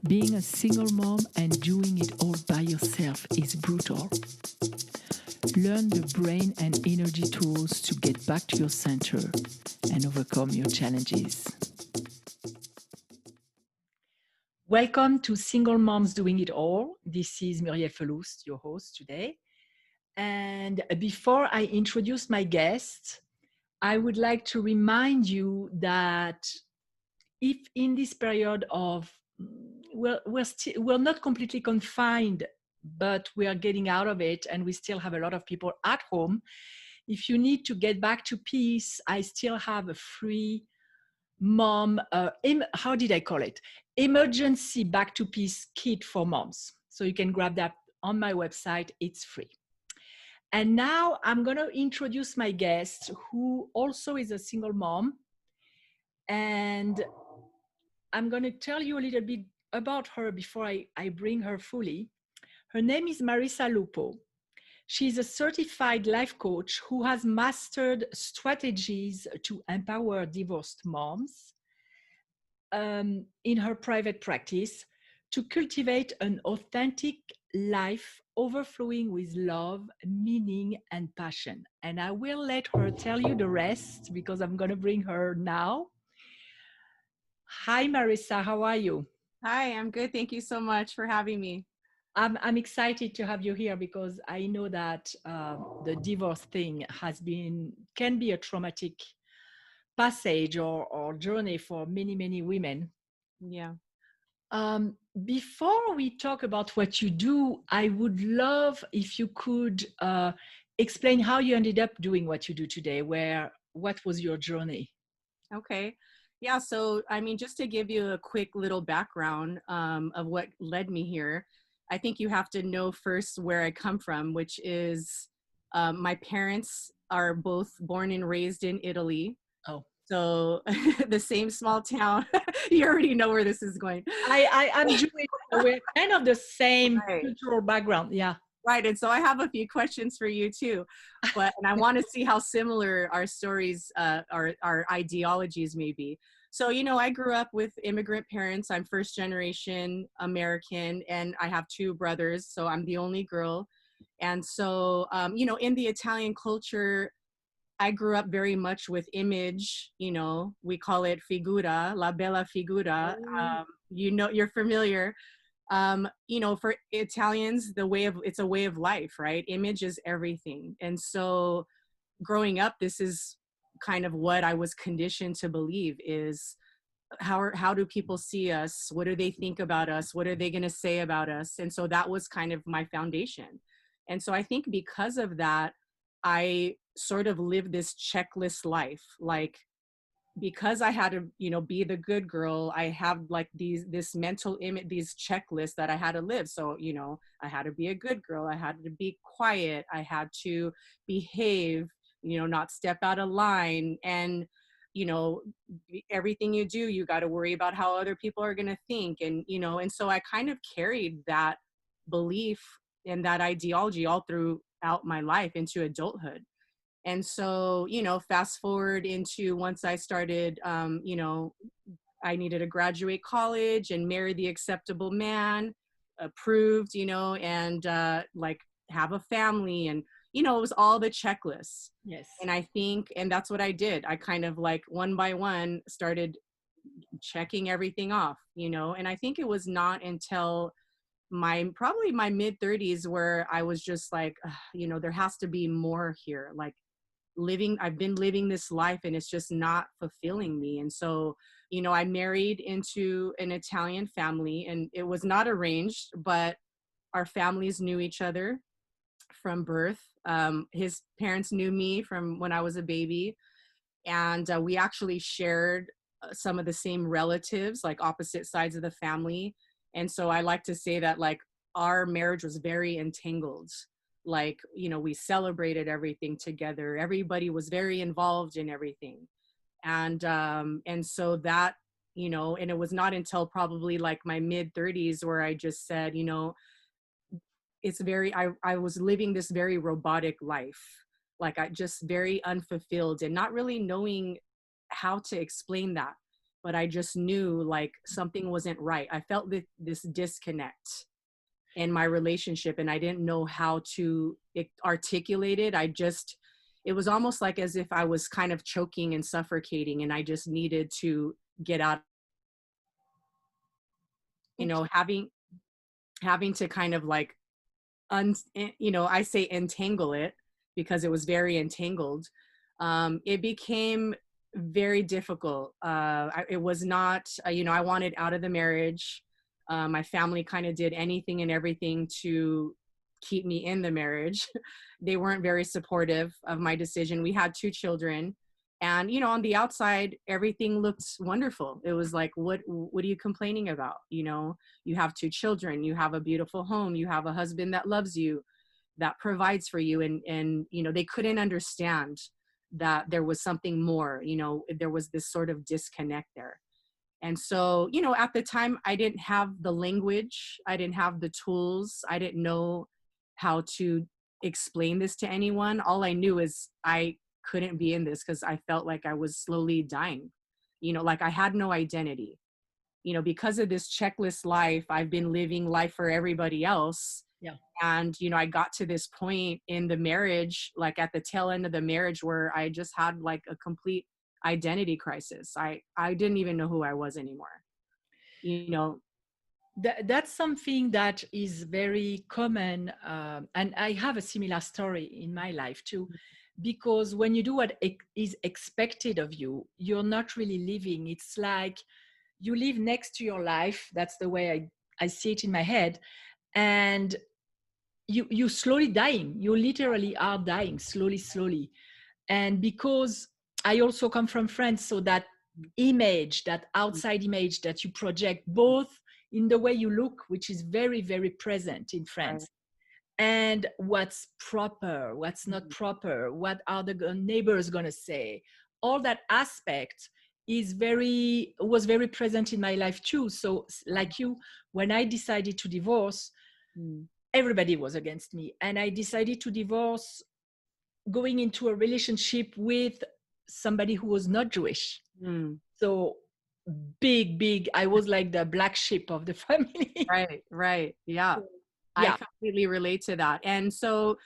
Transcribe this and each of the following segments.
Being a single mom and doing it all by yourself is brutal. Learn the brain and energy tools to get back to your center and overcome your challenges. Welcome to Single Moms Doing It All. This is Marissa Lupo, your host today. And before I introduce my guest, I would like to remind you that if in this period of, we're not completely confined, but we are getting out of it and we still have a lot of people at home. If you need to get back to peace, I still have a free mom, how did I call it? Emergency back to peace kit for moms. So you can grab that on my website, it's free. And now I'm going to introduce my guest, who also is a single mom. And I'm going to tell you a little bit about her before I bring her fully. Her name is Marisa Lupo. She's a certified life coach who has mastered strategies to empower divorced moms in her private practice to cultivate an authentic life overflowing with love, meaning, and passion. And I will let her tell you the rest because I'm going to bring her now. Hi, Marissa. How are you? Hi, I'm good. Thank you so much for having me. I'm excited to have you here because I know that the divorce thing can be a traumatic passage or journey for many, many women. Yeah. Before we talk about what you do, I would love if you could explain how you ended up doing what you do today. What was your journey? Okay. Yeah. So, just to give you a quick little background of what led me here, I think you have to know first where I come from, which is my parents are both born and raised in Italy. Oh, so the same small town. You already know where this is going. I'm Jewish, so we're kind of the same Right. cultural background. Yeah. Right. And so I have a few questions for you too, and I want to see how similar our stories, our ideologies may be. So, I grew up with immigrant parents. I'm first generation American and I have two brothers. So I'm the only girl. And so, in the Italian culture, I grew up very much with image, we call it figura, la bella figura. Oh. You're familiar. For Italians, it's a way of life, right? Image is everything. And so growing up, this is kind of what I was conditioned to believe is how do people see us? What do they think about us? What are they going to say about us? And so that was kind of my foundation. And so I think because of that, I sort of lived this checklist life, like, because I had to, be the good girl, I have like this mental image, these checklists that I had to live. So, I had to be a good girl. I had to be quiet. I had to behave, not step out of line. And, you know, everything you do, you got to worry about how other people are going to think. And so I kind of carried that belief and that ideology all throughout my life into adulthood. And so, fast forward into once I started, I needed to graduate college and marry the acceptable man, approved, and like have a family. And, it was all the checklists. Yes. And I think, and that's what I did. I kind of like one by one started checking everything off, and I think it was not until probably my mid 30s where I was just like, there has to be more here. Like, I've been living this life and it's just not fulfilling me. And so, I married into an Italian family, and it was not arranged, but our families knew each other from birth. His parents knew me from when I was a baby, and we actually shared some of the same relatives, like opposite sides of the family. And so I like to say that, like, our marriage was very entangled. Like, we celebrated everything together. Everybody was very involved in everything. And so that, and it was not until probably like my mid 30s where I just said, I was living this very robotic life. Like, I just very unfulfilled and not really knowing how to explain that. but I just knew like something wasn't right. I felt this disconnect in my relationship, and I didn't know how to articulate it. It was almost like as if I was kind of choking and suffocating, and I just needed to get out, Oops. having to kind of like I say entangle it because it was very entangled. It became very difficult. It was not, I wanted out of the marriage. My family kind of did anything and everything to keep me in the marriage. They weren't very supportive of my decision. We had 2 children, and on the outside everything looked wonderful. It was like, what are you complaining about? You have 2 children, you have a beautiful home, you have a husband that loves you, that provides for you. And they couldn't understand that there was something more. There was this sort of disconnect there. And so, at the time, I didn't have the language, I didn't have the tools, I didn't know how to explain this to anyone. All I knew is I couldn't be in this because I felt like I was slowly dying. Like I had no identity. Because of this checklist life, I've been living life for everybody else. Yeah. And, I got to this point in the marriage, like at the tail end of the marriage, where I just had like a complete identity crisis. I didn't even know who I was anymore. You know, That's something that is very common. And I have a similar story in my life too, because when you do what is expected of you, you're not really living. It's like you live next to your life. That's the way I see it in my head. And you slowly dying. You literally are dying slowly. And because I also come from France, so that image, that outside image that you project, both in the way you look, which is very, very present in right. France, and what's proper, what's not proper, what are the neighbors going to say, all that aspect was very present in my life too. So like you, when I decided to divorce, Mm. everybody was against me, and I decided to divorce going into a relationship with somebody who was not Jewish. Mm. So big, I was like the black sheep of the family. Right. Yeah. I Yeah, completely relate to that. And so,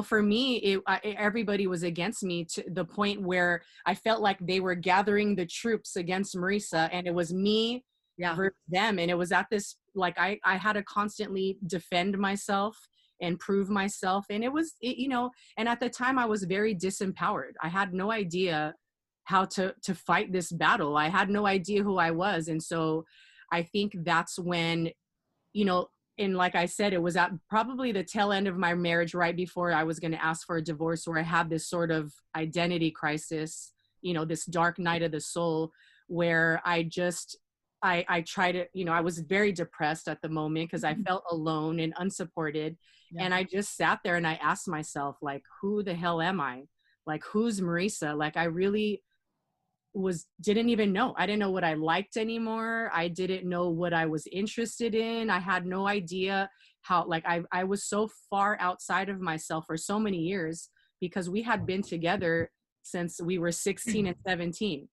for me, everybody was against me to the point where I felt like they were gathering the troops against Marisa, and it was me yeah, versus them. And it was at this, like, I had to constantly defend myself and prove myself. And and at the time I was very disempowered. I had no idea how to fight this battle. I had no idea who I was. And so I think that's when, you know, and like I said, it was at probably the tail end of my marriage, right before I was going to ask for a divorce, where I had this sort of identity crisis, this dark night of the soul, where I tried to, I was very depressed at the moment because I felt alone and unsupported. yeah. And I just sat there and I asked myself, like, who the hell am I? Like, who's Marisa? Like, I really didn't even know. I didn't know what I liked anymore. I didn't know what I was interested in. I had no idea how, like, I was so far outside of myself for so many years because we had been together since we were 16 and 17.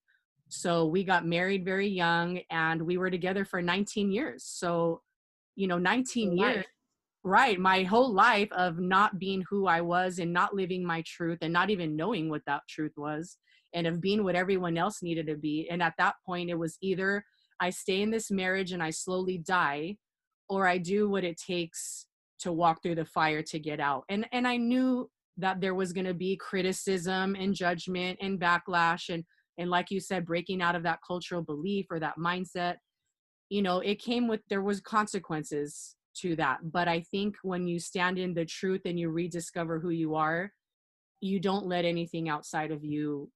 So we got married very young and we were together for 19 years. So, 19 Your years, life. right? My whole life of not being who I was and not living my truth and not even knowing what that truth was, and of being what everyone else needed to be. And at that point, it was either I stay in this marriage and I slowly die, or I do what it takes to walk through the fire to get out. And I knew that there was going to be criticism and judgment and backlash, and like you said, breaking out of that cultural belief or that mindset. It came with, there was consequences to that. But I think when you stand in the truth and you rediscover who you are, you don't let anything outside of you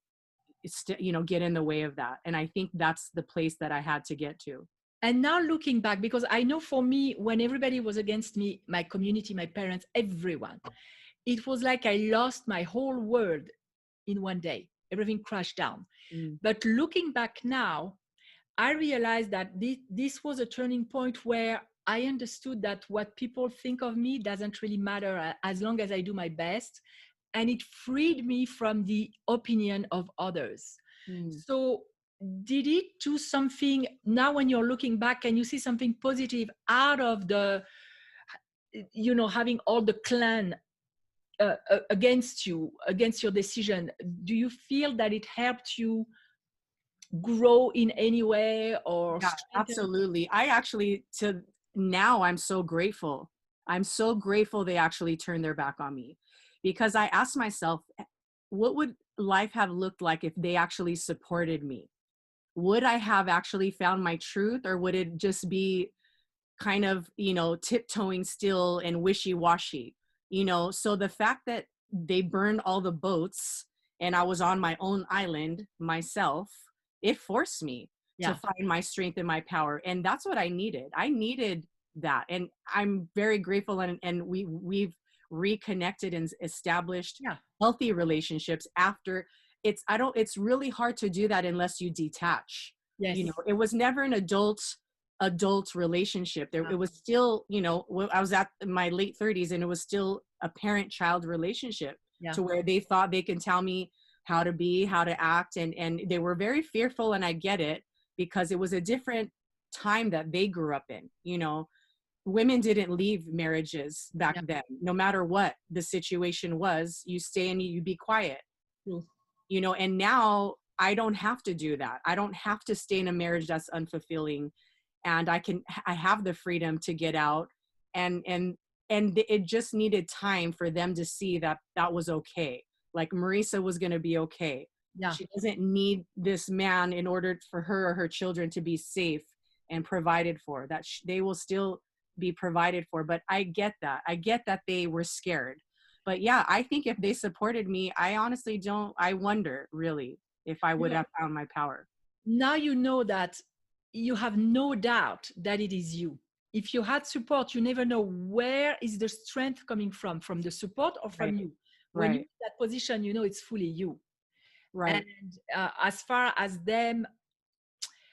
get in the way of that. And I think that's the place that I had to get to. And now looking back, because I know for me, when everybody was against me, my community, my parents, everyone, it was like I lost my whole world in one day. Everything crashed down. Mm. But looking back now, I realized that this was a turning point where I understood that what people think of me doesn't really matter as long as I do my best. And it freed me from the opinion of others. Mm. So did it do something now when you're looking back? Can you see something positive out of the, having all the clan against you, against your decision? Do you feel that it helped you grow in any way or Yeah, strengthen? absolutely. I actually, to now, I'm so grateful. I'm so grateful they actually turned their back on me, because I asked myself, what would life have looked like if they actually supported me? Would I have actually found my truth, or would it just be kind of, tiptoeing still and wishy-washy? So the fact that they burned all the boats and I was on my own island myself, it forced me to Yeah, find my strength and my power. And that's what I needed. I needed that. And I'm very grateful, and we've reconnected and established yeah, healthy relationships after. It's really hard to do that unless you detach. yes, It was never an adult relationship. There, yeah, it was still, I was at my late 30s, and it was still a parent-child relationship, yeah, to where they thought they can tell me how to be, how to act, and they were very fearful, and I get it, because it was a different time that they grew up in. Women didn't leave marriages back yeah, then. No matter what the situation was, you stay and you be quiet. true. And now I don't have to do that. I don't have to stay in a marriage that's unfulfilling, and I have the freedom to get out. And it just needed time for them to see that that was okay. Like, Marisa was going to be okay. Yeah, She doesn't need this man in order for her or her children to be safe and provided for. That they will still be provided for. But I get that they were scared. But yeah, I think if they supported me, I honestly don't, I wonder really if I would you have found my power. now you know that you have no doubt that it is you. If you had support, you never know where is the strength coming from the support or from Right. you. When you're Right. in that position, you know it's fully you. And Right. as far as them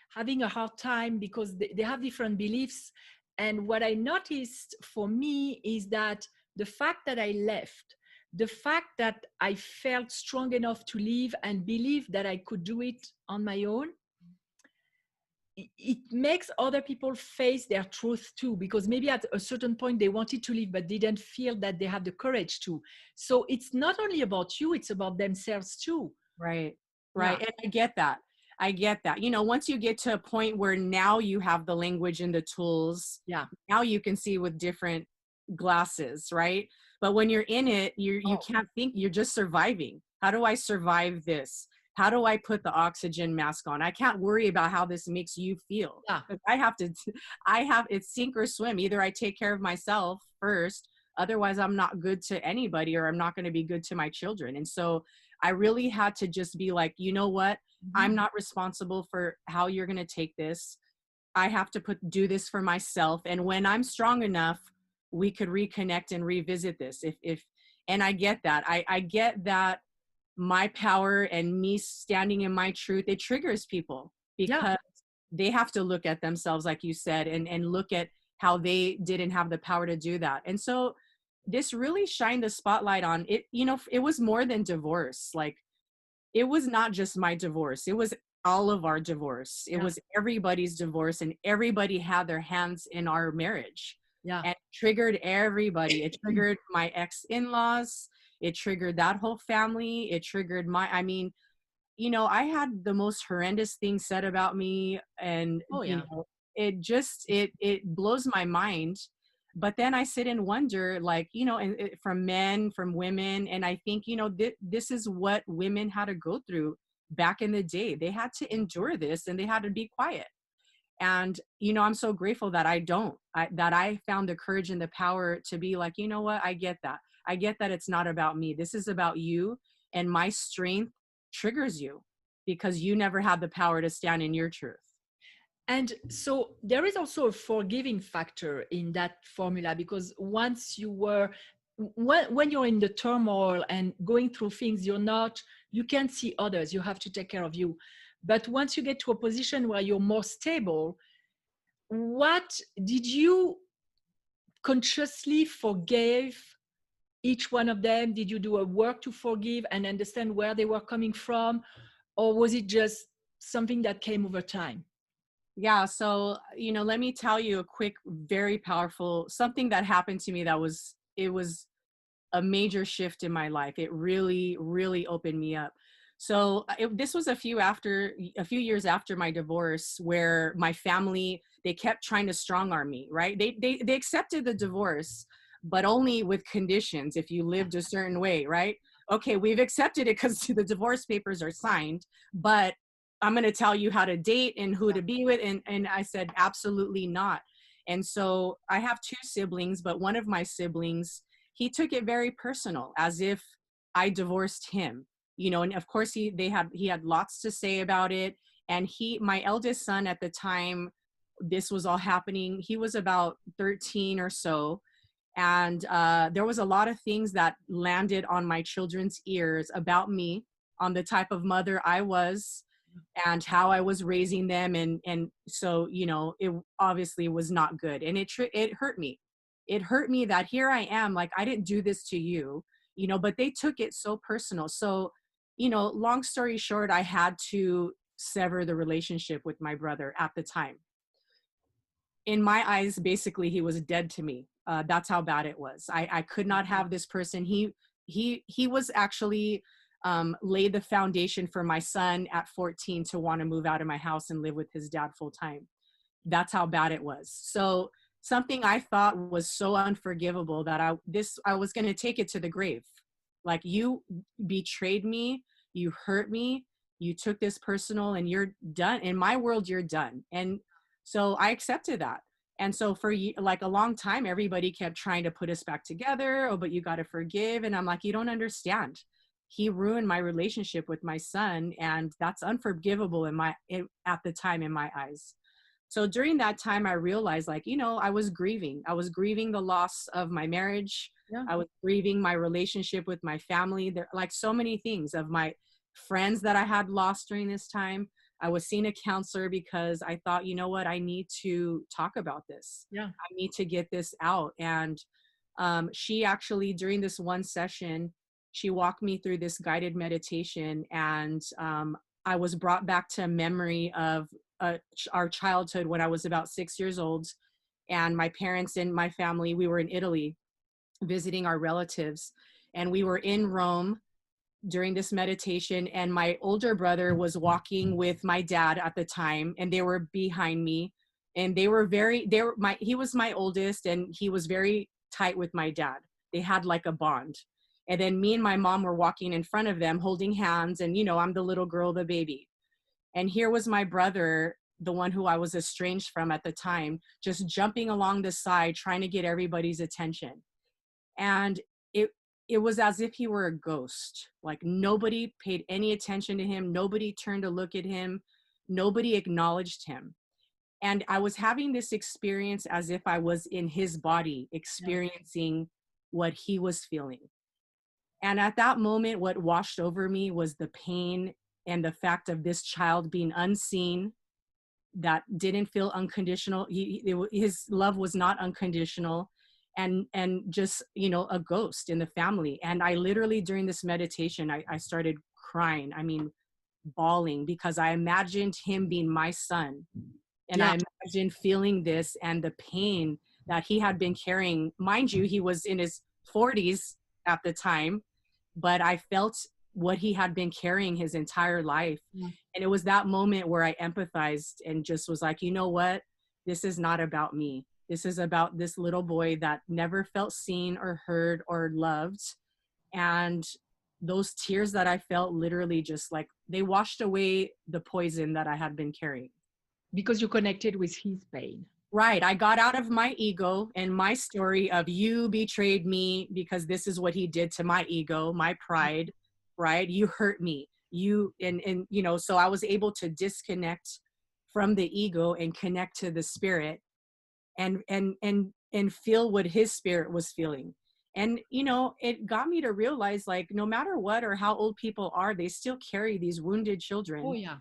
having a hard time because they have different beliefs, and what I noticed for me is that the fact that I left, the fact that I felt strong enough to leave and believe that I could do it on my own, it makes other people face their truth too, because maybe at a certain point they wanted to leave but didn't feel that they have the courage to. So it's not only about you, it's about themselves too. Right. Yeah, Right. And I get that. I get that. Once you get to a point where now you have the language and the tools, yeah. now you can see with different glasses, right? But when you're in it, you Oh, can't think, you're just surviving. How do I survive this? How do I put the oxygen mask on? I can't worry about how this makes you feel. yeah, 'Cause I have to, it's sink or swim. Either I take care of myself first, otherwise I'm not good to anybody, or I'm not going to be good to my children. And so I really had to just be like, you know what? mhm, I'm not responsible for how you're going to take this. I have to do this for myself. And when I'm strong enough, we could reconnect and revisit this. And I get that. I get that my power and me standing in my truth, it triggers people, yeah, because they have to look at themselves, like you said, and look at how they didn't have the power to do that. And so this really shined a spotlight on it. It was more than divorce. Like, it was not just my divorce. It was all of our divorce. It yeah, was everybody's divorce, and everybody had their hands in our marriage, yeah. and it triggered everybody. It triggered my ex-in-laws. It triggered that whole family. It triggered I mean, I had the most horrendous things said about me, and Oh yeah, it just it blows my mind. But then I sit and wonder, like, and from men, from women, and I think, this is what women had to go through back in the day. They had to endure this, and they had to be quiet. And I'm so grateful that that I found the courage and the power to be like, you know what, I get that. I get that it's not about me. This is about you, and my strength triggers you because you never had the power to stand in your truth. and so there is also a forgiving factor in that formula, because once you were when you're in the turmoil and going through things, you can't see others, you have to take care of you. But once you get to a position where you're more stable, what did you consciously forgive each one of them? Did you do a work to forgive and understand where they were coming from, or was it just something that came over time? Yeah. So, let me tell you a quick, very powerful something that happened to me it was a major shift in my life. It really, really opened me up. So this was a few years after my divorce, where my family, they kept trying to strong arm me, right? They accepted the divorce, but only with conditions. If you lived a certain way, right? Okay, we've accepted it because the divorce papers are signed, but I'm going to tell you how to date and who to be with. And I said, absolutely not. And so I have two siblings, but one of my siblings, he took it very personal, as if I divorced him, and of course he had lots to say about it. And my eldest son at the time this was all happening, he was about 13 or so. And there was a lot of things that landed on my children's ears about me, on the type of mother I was and how I was raising them. And so, it obviously was not good. And it hurt me. It hurt me that here I am, like, I didn't do this to you, but they took it so personal. So, long story short, I had to sever the relationship with my brother at the time. In my eyes, basically, he was dead to me. That's how bad it was. I could not have this person. He was actually laid the foundation for my son at 14 to want to move out of my house and live with his dad full time. That's how bad it was. So something I thought was so unforgivable that I was going to take it to the grave. Like, you betrayed me, you hurt me, you took this personal, and you're done. In my world, you're done. And so I accepted that. And so for like a long time, everybody kept trying to put us back together. Oh, but you got to forgive. And I'm like, you don't understand. He ruined my relationship with my son, and that's unforgivable at the time in my eyes. So during that time, I realized, like, I was grieving. I was grieving the loss of my marriage. Yeah. I was grieving my relationship with my family. There, like, so many things of my friends that I had lost during this time. I was seeing a counselor because I thought, you know what, I need to talk about this. Yeah. I need to get this out. And she actually, during this one session, she walked me through this guided meditation. And I was brought back to a memory of our childhood when I was about 6 years old. And my parents and my family, we were in Italy visiting our relatives. And we were in Rome during this meditation. And my older brother was walking with my dad at the time, and they were behind me. And he was my oldest, and he was very tight with my dad. They had like a bond. And then me and my mom were walking in front of them holding hands. And, I'm the little girl, the baby. And here was my brother, the one who I was estranged from at the time, just jumping along the side, trying to get everybody's attention. And it was as if he were a ghost. Like, nobody paid any attention to him. Nobody turned to look at him. Nobody acknowledged him. And I was having this experience as if I was in his body, experiencing what he was feeling. And at that moment, what washed over me was the pain and the fact of this child being unseen, that didn't feel unconditional. His love was not unconditional, and just, a ghost in the family. And I literally, during this meditation, I started crying. I mean, bawling, because I imagined him being my son. And I imagined feeling this and the pain that he had been carrying. Mind you, he was in his 40s at the time, but I felt what he had been carrying his entire life. And it was that moment where I empathized and just was like, you know what? This is not about me. This is about this little boy that never felt seen or heard or loved. And those tears that I felt, literally just like, they washed away the poison that I had been carrying. Because you connected with his pain. Right. I got out of my ego and my story of, you betrayed me because this is what he did to my ego, my pride, right? You hurt me. So I was able to disconnect from the ego and connect to the spirit, and feel what his spirit was feeling. And, it got me to realize, like, no matter what or how old people are, they still carry these wounded children. Oh, yeah.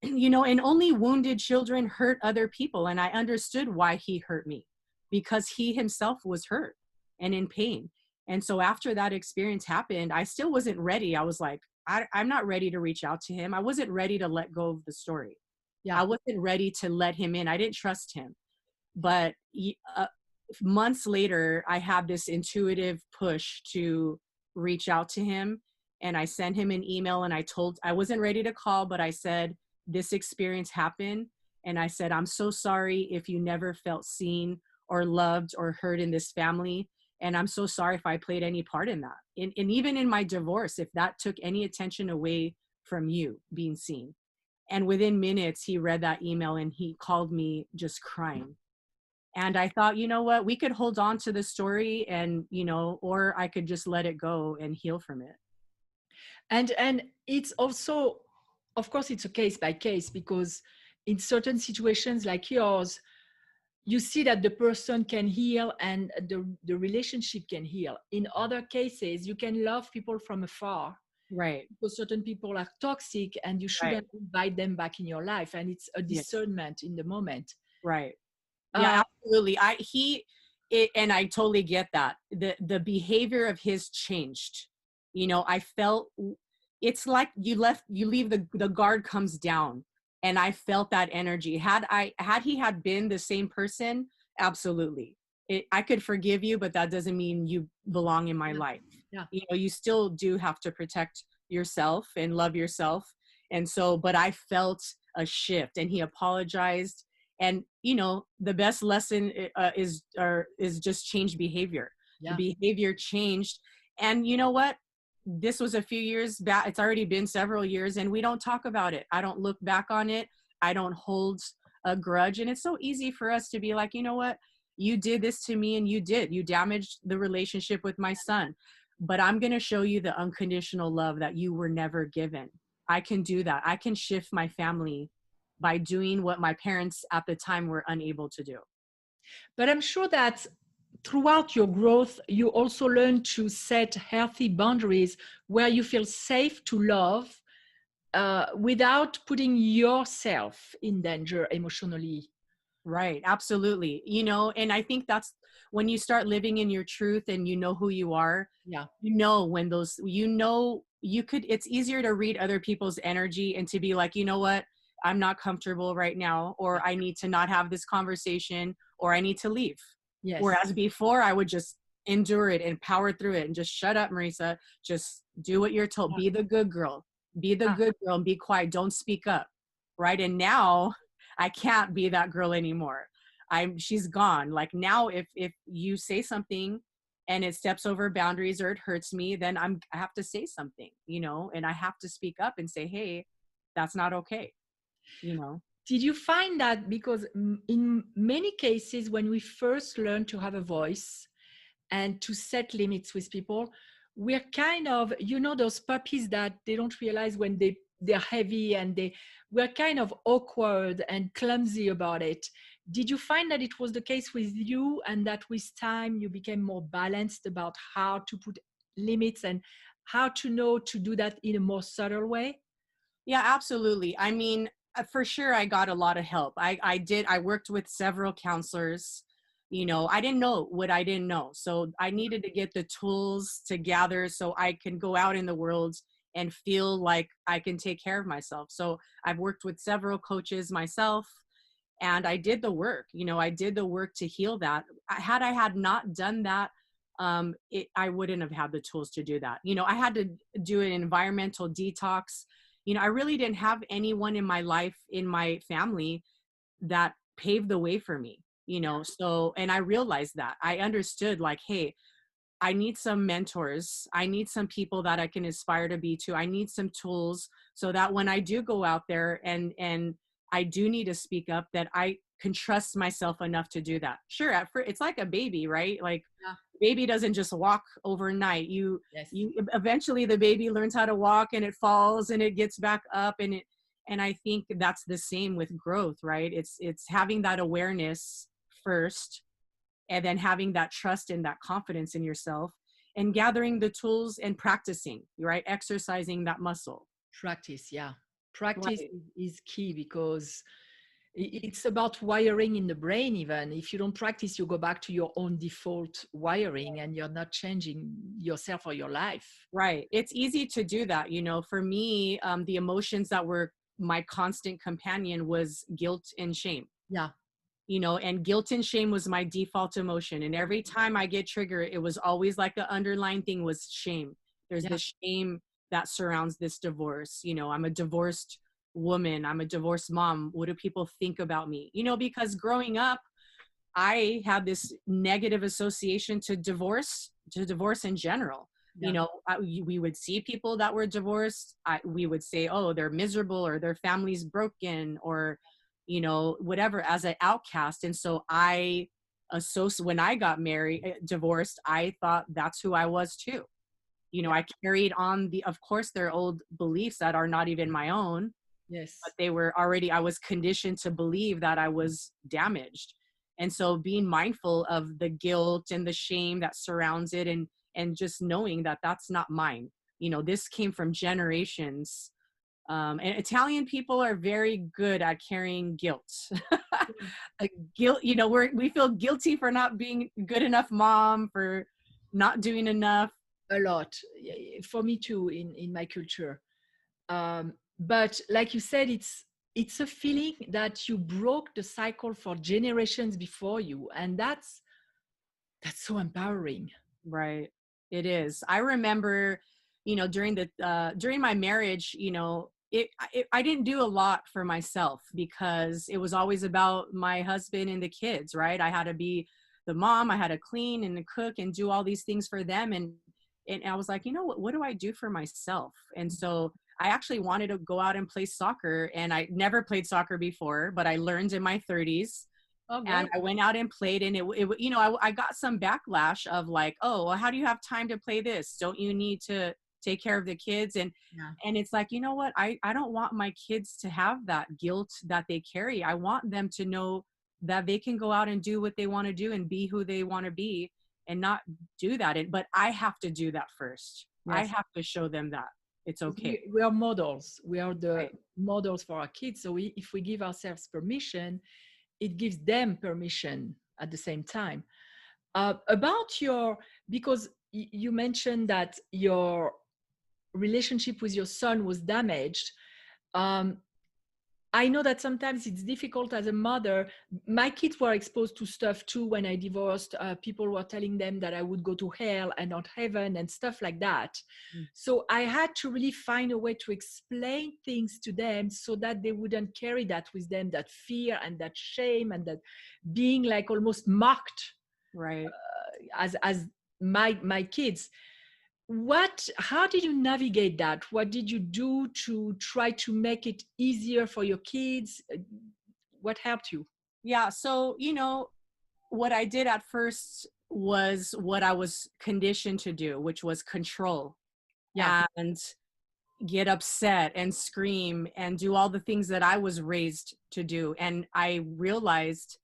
And only wounded children hurt other people. And I understood why he hurt me, because he himself was hurt and in pain. And so after that experience happened, I still wasn't ready. I was like, I'm not ready to reach out to him. I wasn't ready to let go of the story. I Yeah. wasn't ready to let him in. I didn't trust him. But months later, I had this intuitive push to reach out to him. And I sent him an email, and I wasn't ready to call, but I said, this experience happened. And I said, I'm so sorry if you never felt seen or loved or heard in this family. And I'm so sorry if I played any part in that. And even in my divorce, if that took any attention away from you being seen. And within minutes, he read that email and he called me just crying. And I thought, you know what, we could hold on to the story and, or I could just let it go and heal from it. And it's also, of course, it's a case by case, because in certain situations like yours, you see that the person can heal and the relationship can heal. In other cases, you can love people from afar Right. because certain people are toxic and you Right. shouldn't invite them back in your life. And it's a Yeah. discernment in the moment. Right. Uh, Yeah, absolutely. And I totally get that. The behavior of his changed. I felt it's like you leave the guard comes down, and I felt that energy. Had he had been the same person, absolutely. I could forgive you, but that doesn't mean you belong in my yeah, life. yeah. You still do have to protect yourself and love yourself. And so, but I felt a shift, and he apologized. And the best lesson is just change behavior. The Yeah. behavior changed. And you know what, this was a few years back. It's already been several years, and we don't talk about it. I don't look back on it. I don't hold a grudge. And it's so easy for us to be like, you know what, you did this to me, and you damaged the relationship with my son, but I'm going to show you the unconditional love that you were never given. I can do that. I can shift my family by doing what my parents at the time were unable to do. But I'm sure that throughout your growth, you also learn to set healthy boundaries where you feel safe to love without putting yourself in danger emotionally. Right. Absolutely. And I think that's when you start living in your truth and you know who you are, Yeah. when those, it's easier to read other people's energy and to be like, you know what, I'm not comfortable right now, Yeah. or I need to not have this conversation, or I need to leave. Yes. Whereas before I would just endure it and power through it and just shut up, Marisa, just do what you're told. Yeah. Be the good girl. Be the Ah, good girl and be quiet. Don't speak up. Right. And now I can't be that girl anymore. She's gone. Like now, if you say something and it steps over boundaries or it hurts me, then I have to say something, and I have to speak up and say, hey, that's not okay. did you find that because in many cases, when we first learn to have a voice and to set limits with people, we're kind of, those puppies that they don't realize when they're heavy and we're kind of awkward and clumsy about it. Did you find that it was the case with you, and that with time you became more balanced about how to put limits and how to know to do that in a more subtle way? Yeah, absolutely. I mean, for sure, I got a lot of help. I worked with several counselors. I didn't know what I didn't know. So I needed to get the tools to gather so I can go out in the world and feel like I can take care of myself. So I've worked with several coaches myself, and I did the work. I did the work to heal that. Had I had not done that, I wouldn't have had the tools to do that. I had to do an environmental detox. I really didn't have anyone in my life, in my family, that paved the way for me. So, and I realized that. I understood, like, hey, I need some mentors. I need some people that I can aspire to be to. I need some tools so that when I do go out there and I do need to speak up, that I can trust myself enough to do that. Sure, at first it's like a baby, right? Like Yeah. baby doesn't just walk overnight. Yes. You eventually the baby learns how to walk, and it falls and it gets back up, and I think that's the same with growth, right? It's having that awareness first, and then having that trust and that confidence in yourself, and gathering the tools and practicing, right? Exercising that muscle. Practice, yeah. Practice Right. is key, because It's about wiring in the brain. Even if you don't practice, you go back to your own default wiring and you're not changing yourself or your life. Right. It's easy to do that. For me, the emotions that were my constant companion was guilt and shame. Yeah. And guilt and shame was my default emotion. And every time I get triggered, it was always like the underlying thing was shame. There's Yeah. the shame that surrounds this divorce. I'm a divorced woman. I'm a divorced mom. What do people think about me? Because growing up, I had this negative association to divorce in general. Yeah. We would see people that were divorced. We would say, oh, they're miserable or their family's broken or, whatever, as an outcast. And so when I got divorced, I thought that's who I was too. Yeah. I carried on of course, their old beliefs that are not even my own, but Yes. I was conditioned to believe that I was damaged. And so being mindful of the guilt and the shame that surrounds it, and just knowing that that's not mine. This came from generations. And Italian people are very good at carrying guilt. Guilt, we feel guilty for not being good enough mom, for not doing enough. A lot. For me too, in my culture. But like you said, it's a feeling that you broke the cycle for generations before you, and that's so empowering. Right. It is. I remember, during my marriage, I didn't do a lot for myself because it was always about my husband and the kids, right? I had to be the mom, I had to clean and cook and do all these things for them. And I was like, what do I do for myself? And so I actually wanted to go out and play soccer, and I never played soccer before, but I learned in my 30s. Oh, And great. I went out and played, and I got some backlash of like, oh, well, how do you have time to play this? Don't you need to take care of the kids? And Yeah. and it's like, what? I don't want my kids to have that guilt that they carry. I want them to know that they can go out and do what they want to do and be who they want to be, and not do that. But I have to do that first. I Yes. have to show them that it's okay. We are models. We are the Right. models for our kids. So if we give ourselves permission, it gives them permission at the same time. About because you mentioned that your relationship with your son was damaged. Um, I know that sometimes it's difficult as a mother. My kids were exposed to stuff too when I divorced. People were telling them that I would go to hell and not heaven and stuff like that. Mm. So I had to really find a way to explain things to them so that they wouldn't carry that with them, that fear and that shame and that being like almost mocked Right. as my kids. How did you navigate that? What did you do to try to make it easier for your kids? What helped you? Yeah. So, what I did at first was what I was conditioned to do, which was control Yeah. and get upset and scream and do all the things that I was raised to do. And I realized,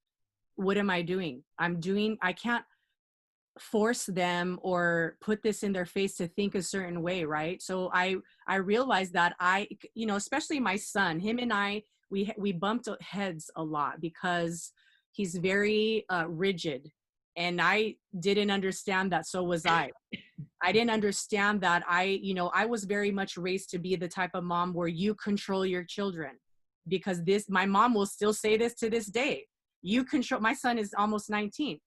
what am I doing? I can't force them or put this in their face to think a certain way, right? So I realized that especially my son, him and I, we bumped heads a lot because he's very rigid, and I didn't understand that. So was I didn't understand that. I was very much raised to be the type of mom where you control your children, because my mom will still say this to this day. You control. My son is almost 19.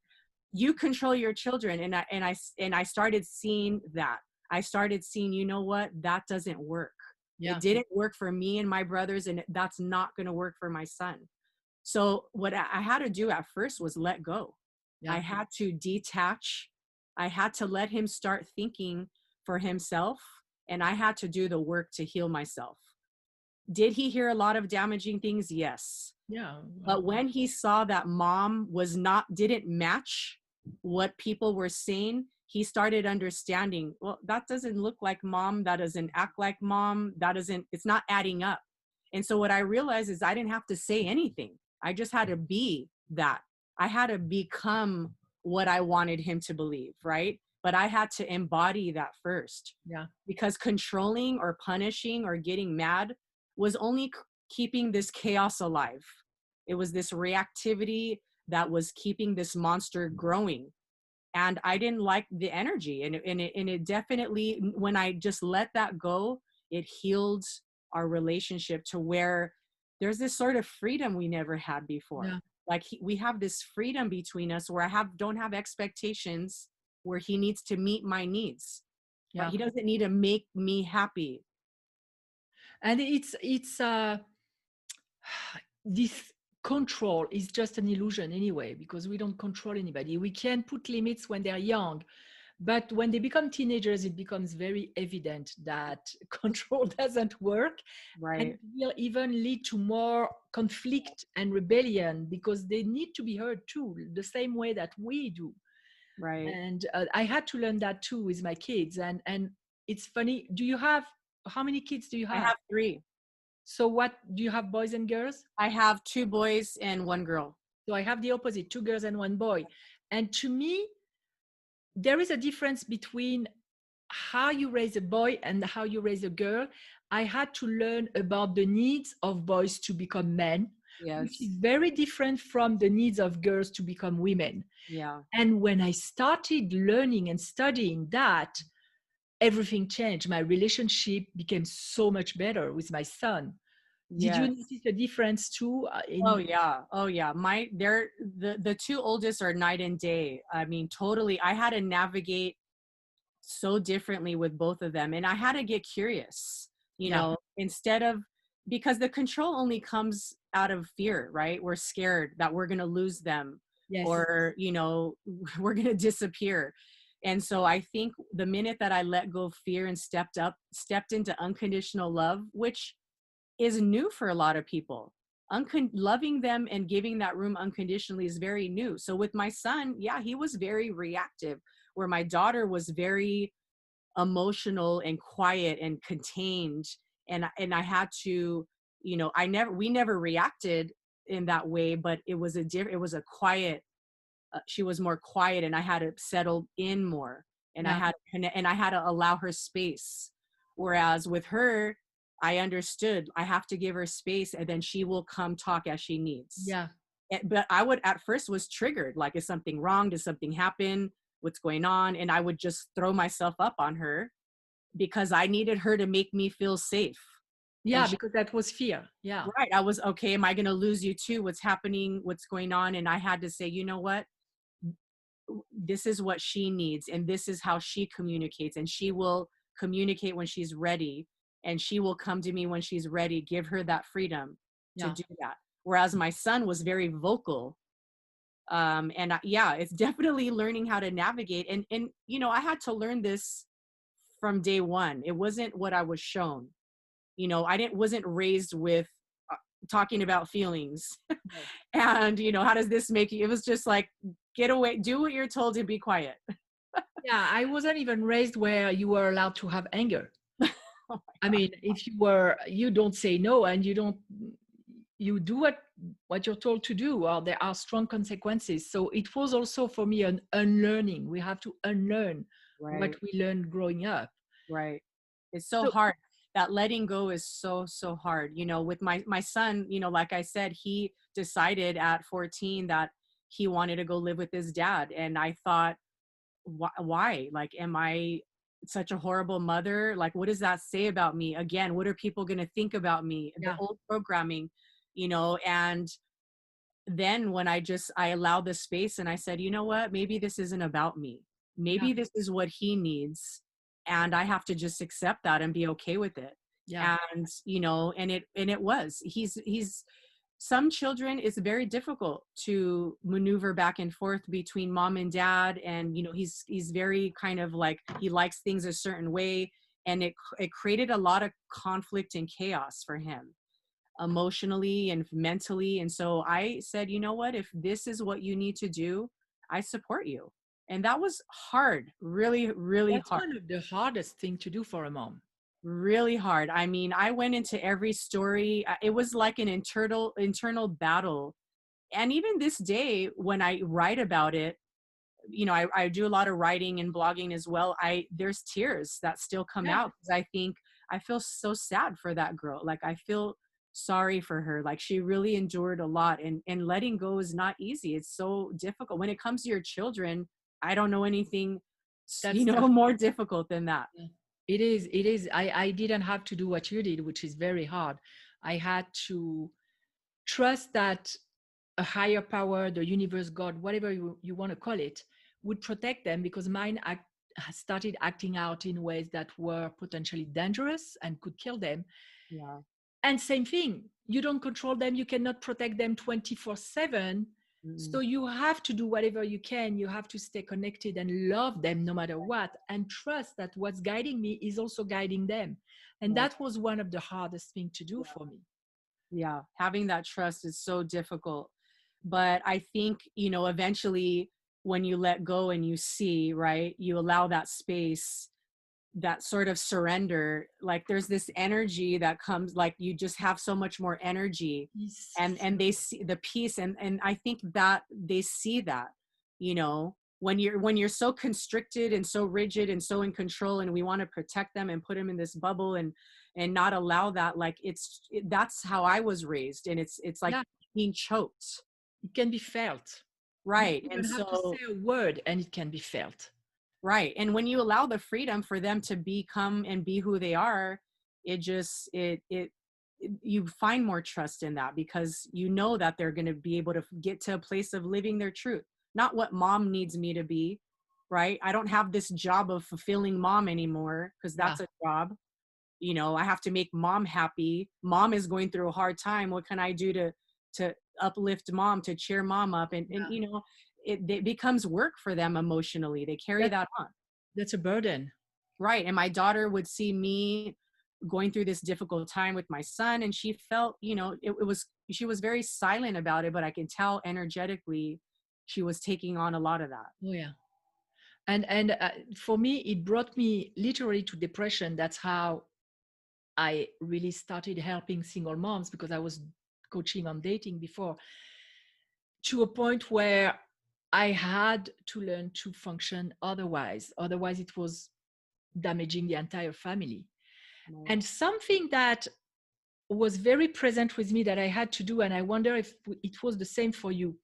You control your children. And I started seeing that. I started seeing, what, that doesn't work. It Yeah. didn't work for me and my brothers, and that's not going to work for my son. So what I had to do at first was let go. I Yeah. had to detach. I had to let him start thinking for himself, and I had to do the work to heal myself. Did he hear a lot of damaging things? Yes. Yeah. But when he saw that mom didn't match what people were saying, he started understanding, well, that doesn't look like mom. That doesn't act like mom. It's not adding up. And so what I realized is I didn't have to say anything. I just had to be that. I had to become what I wanted him to believe, right? But I had to embody that first, Yeah. because controlling or punishing or getting mad was only keeping this chaos alive. It was this reactivity that was keeping this monster growing. And I didn't like the energy. And it definitely, when I just let that go, it healed our relationship to where there's this sort of freedom we never had before. Yeah. Like we have this freedom between us where don't have expectations, where he needs to meet my needs, right? Yeah. He doesn't need to make me happy. And it's this control is just an illusion anyway, because we don't control anybody. We can put limits when they're young, but when they become teenagers, it becomes very evident that control doesn't work. And Right. it will even lead to more conflict and rebellion, because they need to be heard too, the same way that we do. Right. And I had to learn that too with my kids. And it's funny. How many kids do you I have? have 3. So what do you have, boys and girls? I have 2 boys and 1 girl. So I have the opposite, 2 girls and 1 boy. And to me, there is a difference between how you raise a boy and how you raise a girl. I had to learn about the needs of boys to become men, which Yes. is very different from the needs of girls to become women. Yeah. And when I started learning and studying that, everything changed. My relationship became so much better with my son. Did you Yes. notice a difference too? Oh yeah. Oh yeah. The 2 oldest are night and day. I mean, totally. I had to navigate so differently with both of them, and I had to get curious, Yeah. instead of, because the control only comes out of fear, right? We're scared that we're going to lose them, Yes. or we're going to disappear. And so I think the minute that I let go of fear and stepped into unconditional love, which is new for a lot of people. Loving them and giving that room unconditionally is very new. So with my son, yeah, he was very reactive, where my daughter was very emotional and quiet and contained. And I had to, we never reacted in that way, but it was a quiet, she was more quiet, and I had to settle in more, and I Yeah. had to connect, and I had to allow her space. Whereas with her, I understood I have to give her space, and then she will come talk as she needs. Yeah. But I would, at first, was triggered. Like, is something wrong? Does something happen? What's going on? And I would just throw myself up on her because I needed her to make me feel safe. Yeah, And she, because that was fear. Yeah. right, I was, okay, am I going to lose you too? What's happening? What's going on? And I had to say, you know what? This is what she needs, and this is how she communicates, and she will communicate when she's ready, and she will come to me when she's ready. Give her that freedom to Yeah. do that. Whereas my son was very vocal. Yeah, it's definitely learning how to navigate. And I had to learn this from day one. It wasn't what I was shown. I wasn't raised with talking about feelings. No. And how does this make you? It was just like, get away, do what you're told, to be quiet. Yeah, I wasn't even raised where you were allowed to have anger. Oh I my God. mean, if you don't say no, and you do what you're told to do, or there are strong consequences. So it was also for me an unlearning. We have to unlearn what Right, we learned growing up. right. It's so So hard. That letting go is so, so hard. With my son, like I said, he decided at 14 that he wanted to go live with his dad. And I thought, why? Like, am I such a horrible mother? Like, what does that say about me? Again, what are people going to think about me? The yeah, old programming, and then when I allowed the space, and I said, you know what, maybe this isn't about me. yeah, Maybe this is what he needs. And I have to just accept that and be okay with it. yeah, And, and it was, he's, some children, it's very difficult to maneuver back and forth between mom and dad. And, he's very kind of like, he likes things a certain way. And it created a lot of conflict and chaos for him, emotionally and mentally. And so I said, you know what, if this is what you need to do, I support you. And that was hard, really, really that's hard, one of the hardest thing to do for a mom. really hard. I mean, I went into every story. It was like an internal battle. And even this day, when I write about it, I do a lot of writing and blogging as well. There's tears that still come Yeah, out, because I feel so sad for that girl. Like, I feel sorry for her. Like, she really endured a lot, and letting go is not easy. It's so difficult when it comes to your children. I don't know anything, That's tough. more difficult than that. Yeah. It is. I didn't have to do what you did, which is very hard. I had to trust that a higher power, the universe, God, whatever you want to call it, would protect them, because mine started acting out in ways that were potentially dangerous and could kill them. Yeah. And same thing, you don't control them, you cannot protect them 24/7. Mm-mm. So you have to do whatever you can. You have to stay connected and love them no matter what, and trust that what's guiding me is also guiding them. And Right. that was one of the hardest things to do for me. Yeah, having that trust is so difficult. But I think, eventually when you let go and you see, right, you allow that space, that sort of surrender, like there's this energy that comes, like you just have so much more energy, Peace. and they see the peace, and I think that they see that, when you're so constricted and so rigid and so in control, and we want to protect them and put them in this bubble, and not allow that, like that's how I was raised, and it's like Yeah, being choked, it can be felt. You right? don't And even have to say so, a word and it can be felt. right. And when you allow the freedom for them to become and be who they are, it just you find more trust in that, because you know that they're going to be able to get to a place of living their truth, not what mom needs me to be, right? I don't have this job of fulfilling mom anymore, because Yeah, that's a job. I have to make mom happy. Mom is going through a hard time. What can I do to uplift mom, to cheer mom up? And yeah. it becomes work for them emotionally. They carry That, that on. that's a burden. Right. And my daughter would see me going through this difficult time with my son, and she felt, she was very silent about it, but I can tell energetically she was taking on a lot of that. Oh yeah. And for me, it brought me literally to depression. That's how I really started helping single moms, because I was coaching on dating before, to a point where I had to learn to function otherwise. Otherwise, it was damaging the entire family. Right. And something that was very present with me that I had to do, and I wonder if it was the same for you.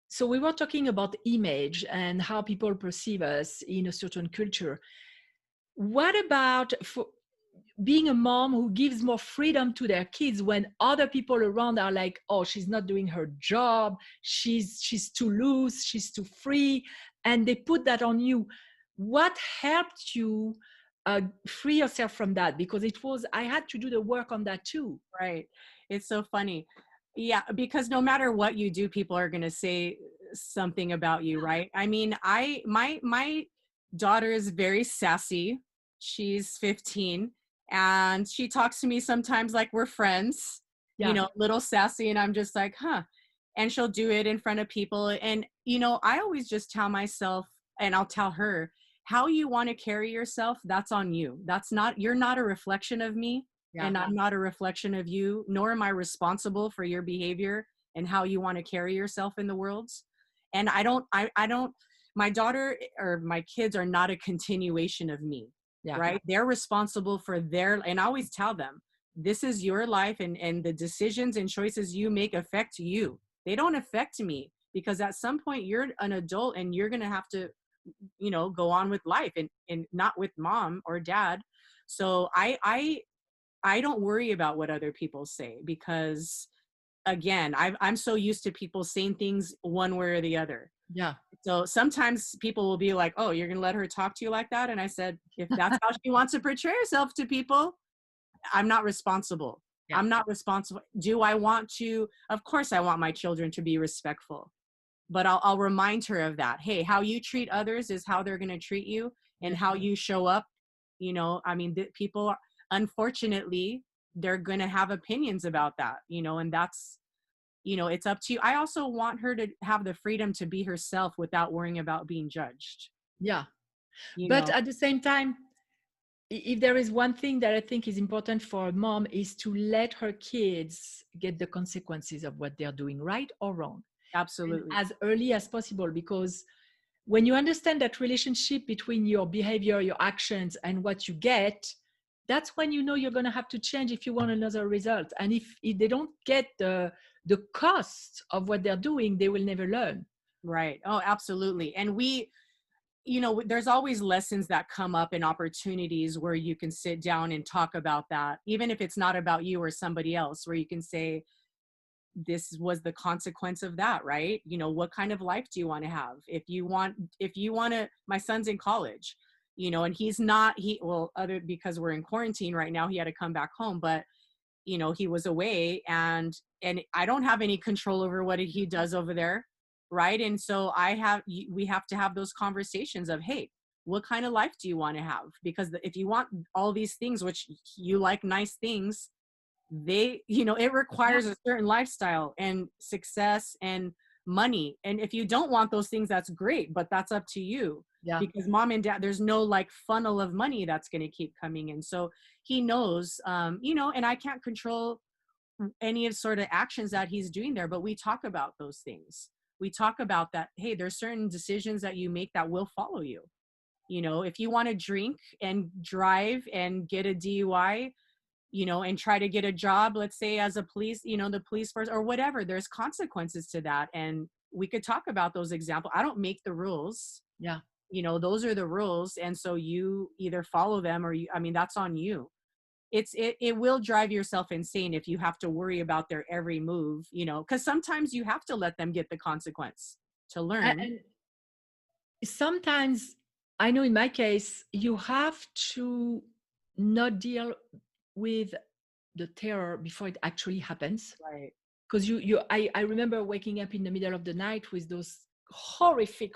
So we were talking about image and how people perceive us in a certain culture. What about for being a mom who gives more freedom to their kids when other people around are like, oh, she's not doing her job, she's too loose, she's too free, and they put that on you? What helped you free yourself from that? Because I had to do the work on that too. Right. It's so funny. Yeah, because no matter what you do, people are going to say something about you, right? I mean, my daughter is very sassy. She's 15, and she talks to me sometimes like we're friends, Yeah, little sassy, and I'm just like, "Huh." And she'll do it in front of people, and I always just tell myself, and I'll tell her, how you want to carry yourself, that's on you. You're not a reflection of me, yeah, and I'm not a reflection of you, nor am I responsible for your behavior and how you want to carry yourself in the world. And I don't, my daughter or my kids are not a continuation of me, yeah, right? They're responsible for and I always tell them, this is your life, and the decisions and choices you make affect you. They don't affect me, because at some point you're an adult and you're going to have to, go on with life, and not with mom or dad. So I don't worry about what other people say, because again, I'm so used to people saying things one way or the other. yeah, So sometimes people will be like, oh, you're going to let her talk to you like that? And I said, if that's how she wants to portray herself to people, I'm not responsible. yeah, I'm not responsible. Do I want to? Of course, I want my children to be respectful, but I'll remind her of that. Hey, how you treat others is how they're going to treat you, yeah, and how you show up. I mean, people, unfortunately, they're going to have opinions about that, and that's, it's up to you. I also want her to have the freedom to be herself without worrying about being judged, yeah. you But know? at the same time, if there is one thing that I think is important for a mom, is to let her kids get the consequences of what they're doing, right or wrong, and Absolutely. as early as possible. Because when you understand that relationship between your behavior, your actions, and what you get, that's when you know you're going to have to change if you want another result. And if they don't get the cost of what they're doing, they will never learn. Right. Oh, absolutely. And there's always lessons that come up and opportunities where you can sit down and talk about that, even if it's not about you or somebody else, where you can say, this was the consequence of that, right? What kind of life do you want to have? If you want to, my son's in college, and he's not, other, because we're in quarantine right now, he had to come back home, but he was away, and I don't have any control over what he does over there, right? And so we have to have those conversations of, hey, what kind of life do you want to have? Because if you want all these things, which you like nice things, it requires a certain lifestyle and success and money. And if you don't want those things, that's great, but that's up to you. Yeah. Because mom and dad, there's no like funnel of money that's going to keep coming in. So he knows, and I can't control any of sort of actions that he's doing there, but we talk about those things. We talk about that, hey, there's certain decisions that you make that will follow you. If you want to drink and drive and get a DUI, and try to get a job, let's say as a police, the police force or whatever, there's consequences to that. And we could talk about those examples. I don't make the rules. Yeah. Those are the rules. And so you either follow them or that's on you. It will drive yourself insane if you have to worry about their every move, because sometimes you have to let them get the consequence to learn. And sometimes, I know in my case, you have to not deal with the terror before it actually happens. Right. Because I remember waking up in the middle of the night with those horrific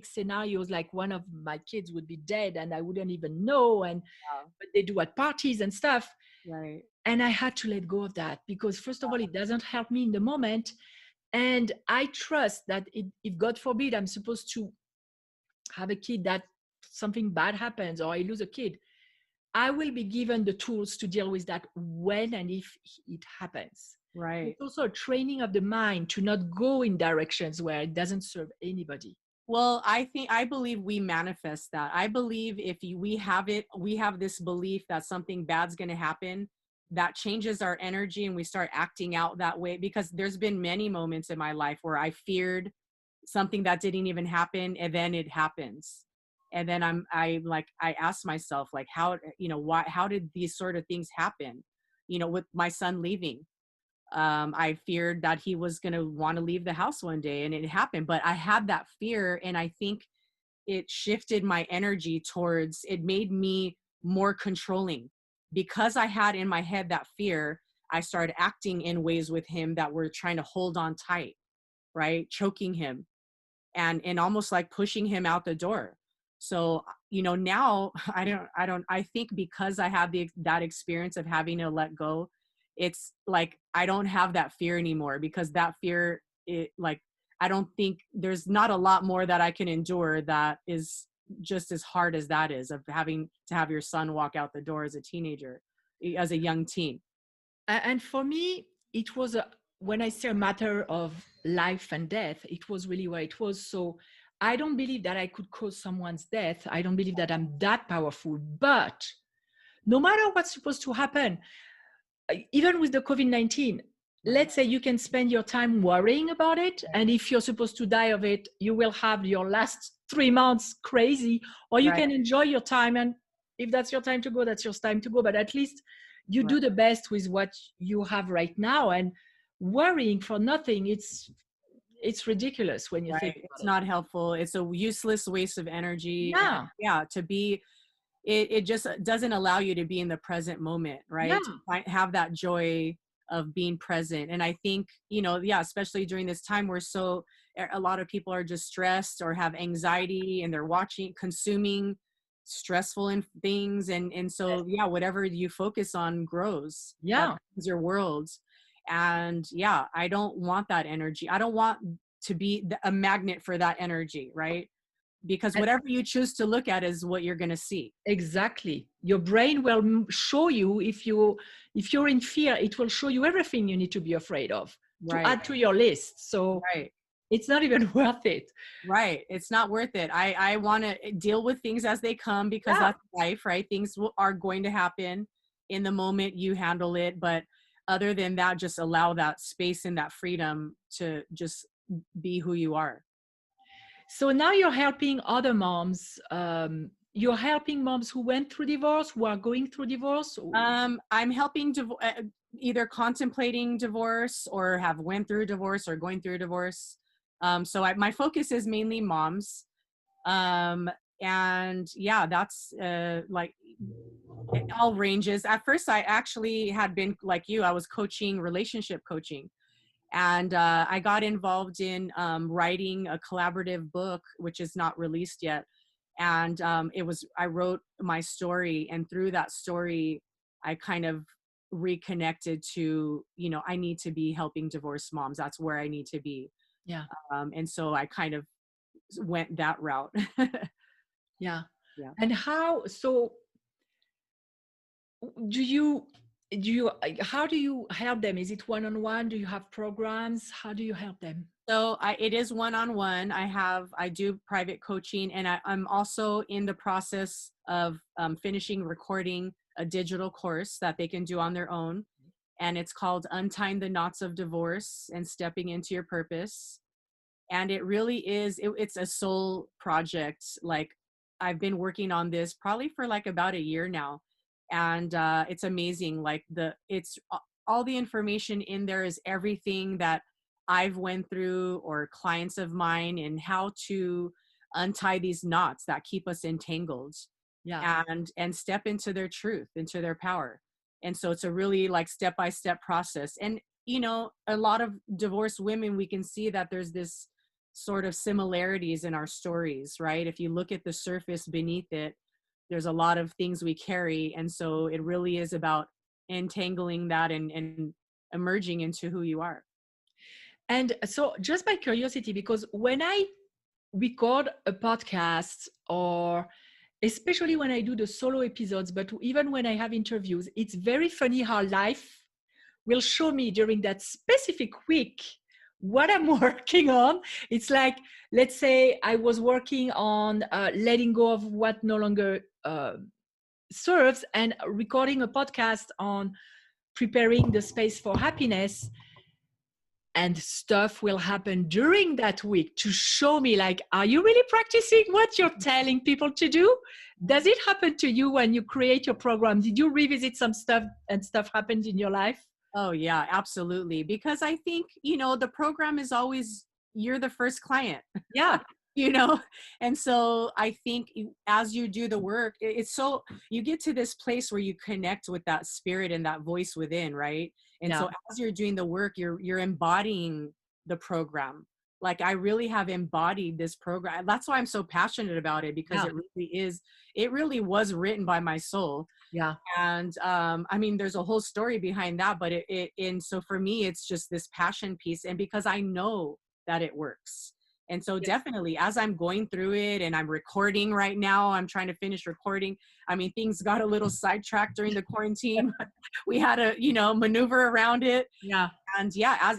scenarios, like one of my kids would be dead and I wouldn't even know, and but they do at parties and stuff. Right. And I had to let go of that, because first of all, it doesn't help me in the moment. And I trust that if God forbid I'm supposed to have a kid, that something bad happens or I lose a kid, I will be given the tools to deal with that when and if it happens. Right. It's also a training of the mind to not go in directions where it doesn't serve anybody. Well, I believe we manifest that. I believe if we have this belief that something bad's going to happen, that changes our energy and we start acting out that way. Because there's been many moments in my life where I feared something that didn't even happen, and then it happens. And then I asked myself, like, how did these sort of things happen? With my son leaving, I feared that he was going to want to leave the house one day, and it happened. But I had that fear, and I think it shifted my energy towards, it made me more controlling. Because I had in my head that fear, I started acting in ways with him that were trying to hold on tight, right? Choking him and almost like pushing him out the door. So, now I think because I have that experience of having to let go, it's like, I don't have that fear anymore, because that fear, I don't think there's not a lot more that I can endure that is just as hard as that is, of having to have your son walk out the door as a teenager, as a young teen. And for me, it was when I say a matter of life and death, it was really where it was. So I don't believe that I could cause someone's death. I don't believe that I'm that powerful. But no matter what's supposed to happen, even with the COVID-19, let's say you can spend your time worrying about it. And if you're supposed to die of it, you will have your last 3 months crazy, or you can enjoy your time. And if that's your time to go, that's your time to go. But at least you do the best with what you have right now. And worrying for nothing, it's ridiculous when you think about it's not helpful. It's a useless waste of energy. Yeah. To be, it just doesn't allow you to be in the present moment, right? Yeah. To have that joy of being present. And I think, especially during this time where a lot of people are just stressed or have anxiety, and they're consuming stressful things. And so, whatever you focus on grows. Yeah. That's your world. And I don't want that energy. I don't want to be a magnet for that energy, right? Because whatever you choose to look at is what you're going to see. Exactly. Your brain will show you, if you're in fear, it will show you everything you need to be afraid of to add to your list. So it's not even worth it. Right. It's not worth it. I want to deal with things as they come, because that's life, right? Things are going to happen. in the moment you handle it, but other than that, just allow that space and that freedom to just be who you are. So now you're helping other moms. You're helping moms who went through divorce, who are going through divorce. I'm helping either contemplating divorce or have went through divorce or going through divorce. So my focus is mainly moms. And yeah, that's like all ranges. At first, I actually had been like you, I was coaching, relationship coaching. And I got involved in writing a collaborative book, which is not released yet. And I wrote my story, and through that story, I kind of reconnected to, I need to be helping divorced moms. That's where I need to be. Yeah. And so I kind of went that route. Yeah. Yeah. And so do you, how do you help them? Is it one-on-one? Do you have programs? How do you help them? So it is one-on-one. I do private coaching, and I'm also in the process of finishing recording a digital course that they can do on their own. And it's called Untying the Knots of Divorce and Stepping into Your Purpose. And it really is, it's a soul project. Like, I've been working on this probably for like about a year now. And it's amazing. Like all the information in there is everything that I've went through or clients of mine, and how to untie these knots that keep us entangled. Yeah. And step into their truth, into their power. And so it's a really like step-by-step process. And a lot of divorced women, we can see that there's this sort of similarities in our stories, right? If you look at the surface beneath it, there's a lot of things we carry. And so it really is about entangling that and emerging into who you are. And so just by curiosity, because when I record a podcast, or especially when I do the solo episodes, but even when I have interviews, it's very funny how life will show me during that specific week what I'm working on. It's like, let's say I was working on letting go of what no longer serves, and recording a podcast on preparing the space for happiness. And stuff will happen during that week to show me, like, are you really practicing what you're telling people to do? Does it happen to you when you create your program? Did you revisit some stuff and stuff happened in your life? Oh yeah, absolutely. Because I think, the program is always, you're the first client. Yeah. And so I think as you do the work, it's so, you get to this place where you connect with that spirit and that voice within, right? And Yeah. so as you're doing the work, you're embodying the program. Like, I really have embodied this program. That's why I'm so passionate about it, because Yeah. it really was written by my soul. Yeah. And I mean, there's a whole story behind that, but and so for me, it's just this passion piece, and because I know that it works. And so Yes. definitely, as I'm going through it, and I'm recording right now, I'm trying to finish recording. I mean, things got a little sidetracked during the quarantine. We had to, maneuver around it. Yeah. And yeah,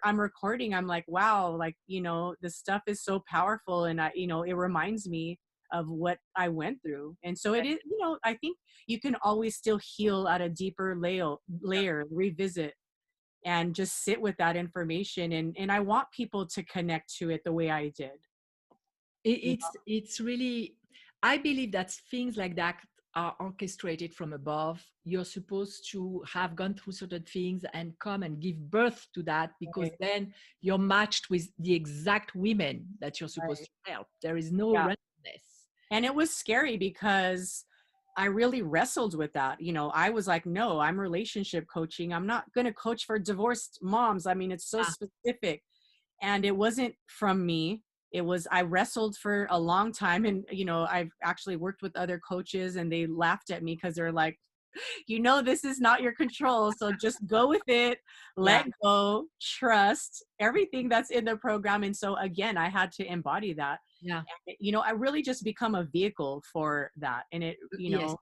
I'm recording, I'm like, wow, like, this stuff is so powerful. And it reminds me of what I went through. And so it is, I think you can always still heal at a deeper layer, revisit, and just sit with that information. And I want people to connect to it the way I did. It's really, I believe that things like that are orchestrated from above. You're supposed to have gone through certain things and come and give birth to that, because Right, then you're matched with the exact women that you're supposed right. to help. There is no Yeah. randomness. And it was scary because I really wrestled with that. I was like, no, I'm relationship coaching. I'm not going to coach for divorced moms. I mean, it's so Ah, specific. And it wasn't from me. I wrestled for a long time. And, I've actually worked with other coaches, and they laughed at me because they're like, this is not your control. So just go with it, yeah, let go, trust everything that's in the program. And so again, I had to embody that. yeah, And, I really just become a vehicle for that. And yes.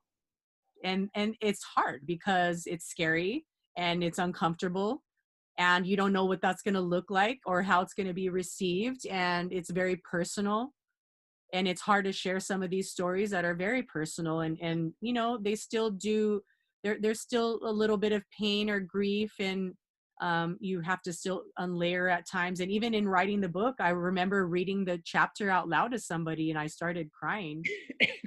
and it's hard because it's scary and it's uncomfortable, and you don't know what that's going to look like or how it's going to be received. And it's very personal, and it's hard to share some of these stories that are very personal, and they still do there's still a little bit of pain or grief, and you have to still unlayer at times. And even in writing the book, I remember reading the chapter out loud to somebody and I started crying.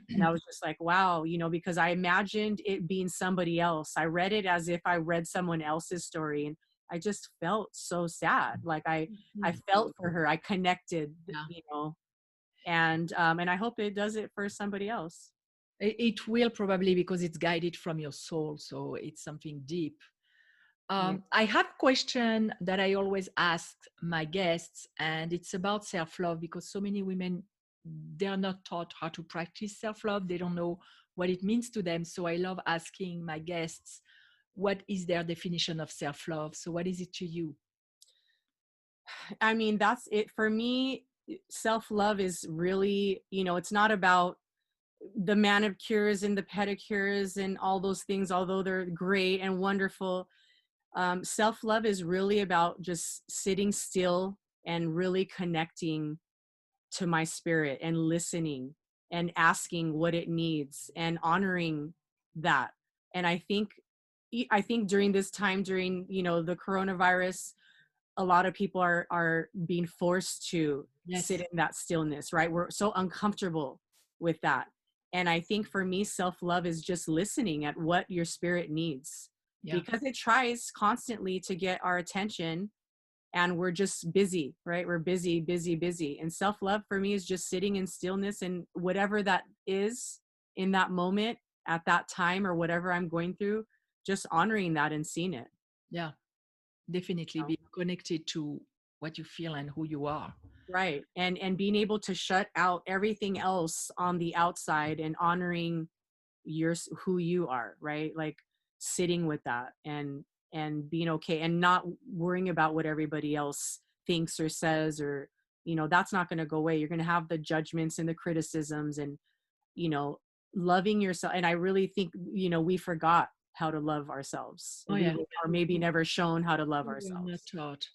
And I was just like, wow, because I imagined it being somebody else. I read it as if I read someone else's story. And I just felt so sad. Like I felt for her. I connected, Yeah. and I hope it does it for somebody else. It will probably, because it's guided from your soul. So it's something deep. Yeah. I have a question that I always ask my guests, and it's about self-love, because so many women, they're not taught how to practice self-love. They don't know what it means to them. So I love asking my guests, what is their definition of self-love? So what is it to you? I mean, that's it for me. Self-love is really, it's not about the manicures and the pedicures and all those things, although they're great and wonderful. Self-love is really about just sitting still and really connecting to my spirit and listening and asking what it needs and honoring that. And I think during this time, during the coronavirus, a lot of people are being forced to sit Yes. in that stillness, right? We're so uncomfortable with that. And I think for me, self-love is just listening at what your spirit needs, Yeah. because it tries constantly to get our attention, and we're just busy, right? We're busy, busy, busy. And self-love for me is just sitting in stillness, and whatever that is in that moment at that time, or whatever I'm going through, just honoring that and seeing it. Yeah. Definitely be connected to what you feel and who you are. Right. And being able to shut out everything else on the outside and honoring who you are, right? Like sitting with that and being okay and not worrying about what everybody else thinks or says, or that's not going to go away. You're going to have the judgments and the criticisms, and you know loving yourself. And I really think we forgot how to love ourselves, Oh and we yeah. were, or maybe never shown how to love We were not ourselves. taught.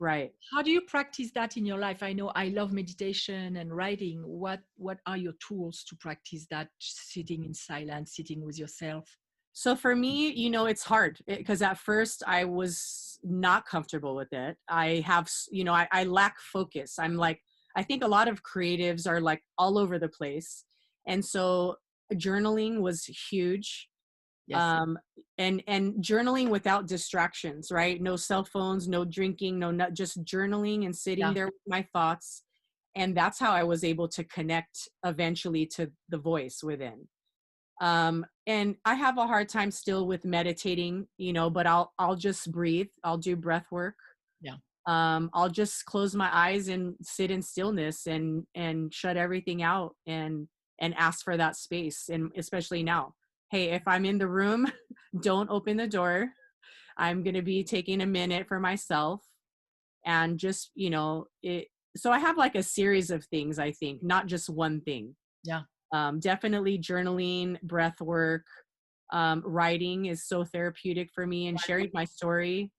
Right. How do you practice that in your life? I know I love meditation and writing. What are your tools to practice that, sitting in silence, sitting with yourself? So for me, it's hard because at first I was not comfortable with it. I have, I lack focus. I'm like, I think a lot of creatives are like all over the place. And so journaling was huge. Yes. Um, and journaling without distractions, right? No cell phones, no drinking, just journaling and sitting Yeah. there with my thoughts. And that's how I was able to connect eventually to the voice within. And I have a hard time still with meditating, but I'll just breathe. I'll do breath work. Yeah. I'll just close my eyes and sit in stillness and shut everything out and ask for that space. And especially now, hey, if I'm in the room, don't open the door. I'm going to be taking a minute for myself, and just, it. So I have like a series of things, I think, not just one thing. Yeah. Definitely journaling, breath work, writing is so therapeutic for me, and sharing my story.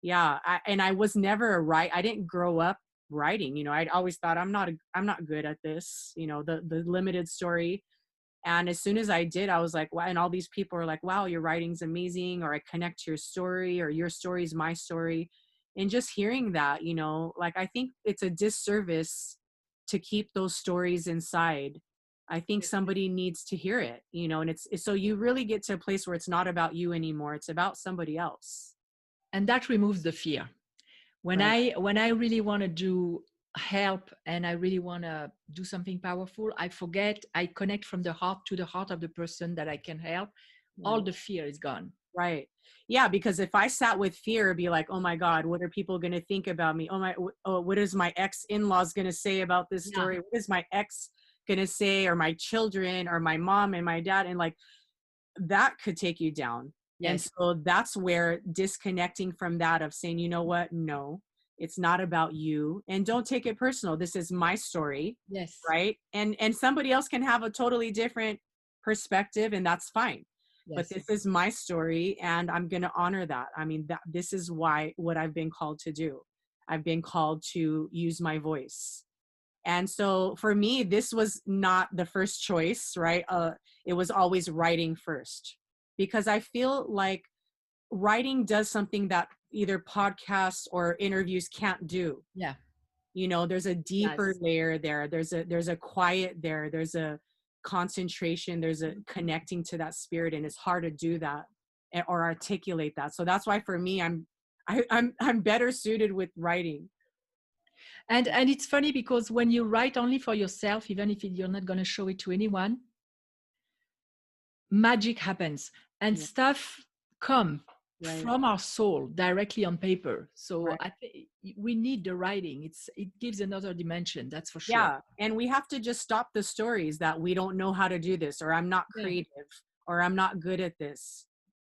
Yeah, and I was never I didn't grow up writing. I'd always thought I'm not good at this. The limited story. And as soon as I did, I was like, wow. And all these people are like, wow, your writing's amazing, or I connect to your story, or your story is my story. And just hearing that, like, I think it's a disservice to keep those stories inside. I think somebody needs to hear it, and it's so you really get to a place where it's not about you anymore. It's about somebody else. And that removes the fear. When Right. I really want to do help and I really want to do something powerful, I connect from the heart to the heart of the person that I can help. All Right. the fear is gone. Right. Yeah, because if I sat with fear, it'd be like, oh my God, what are people going to think about me? Oh, what is my ex-in-laws going to say about this Yeah. story? What is my ex going to say, or my children, or my mom and my dad? And like, that could take you down. And Yes. so that's where disconnecting from that, of saying, you know what? No, it's not about you. And don't take it personal. This is my story. Yes. Right. And somebody else can have a totally different perspective, and that's fine. But Yes. this is my story, and I'm going to honor that. I mean, this is what I've been called to do. I've been called to use my voice. And so for me, this was not the first choice, right? It was always writing first. because I feel like writing does something that either podcasts or interviews can't do. Yeah. You know, there's a deeper Yes. layer there. There's a quiet there. There's a concentration. There's a connecting to that spirit, and it's hard to do that or articulate that. So that's why for me, I'm better suited with writing. And it's funny because when you write only for yourself, even if you're not going to show it to anyone, magic happens and Yeah. stuff come Right. from our soul directly on paper. So Right. I think we need the writing. It gives another dimension, that's for sure. Yeah. And we have to just stop the stories that we don't know how to do this, or I'm not creative, or I'm not good at this.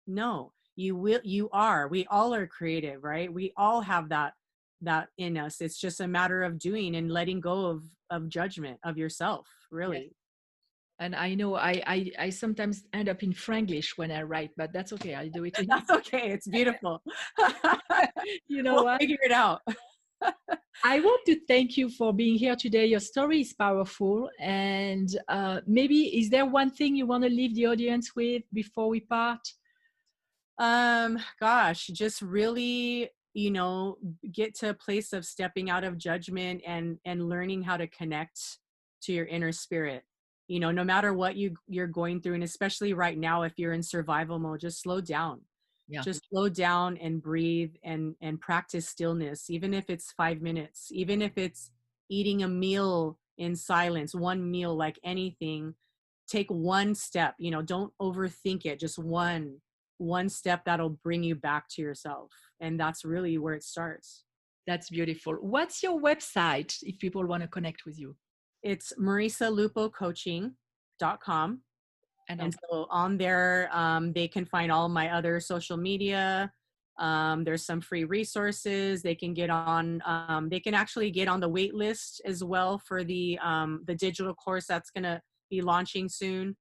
No, you are. We all are creative, right? We all have that in us. It's just a matter of doing and letting go of judgment of yourself, really. Yes. And I know I sometimes end up in Franglish when I write, but that's okay. I'll do it in That's okay. It's beautiful. you know We'll what? figure it out. I want to thank you for being here today. Your story is powerful. And maybe, is there one thing you want to leave the audience with before we part? Gosh, just really, you know, get to a place of stepping out of judgment and learning how to connect to your inner spirit. You know, no matter what you're going through, and especially right now, if you're in survival mode, just slow down. Yeah. Just slow down and breathe and practice stillness, even if it's 5 minutes, even if it's eating a meal in silence, one meal, like anything. Take one step, you know, don't overthink it, just one step that'll bring you back to yourself. And that's really where it starts. That's beautiful. What's your website if people want to connect with you? It's marisalupocoaching.com. And so on there, they can find all my other social media. There's some free resources. They can get on. They can actually get on the wait list as well for the digital course that's going to be launching soon.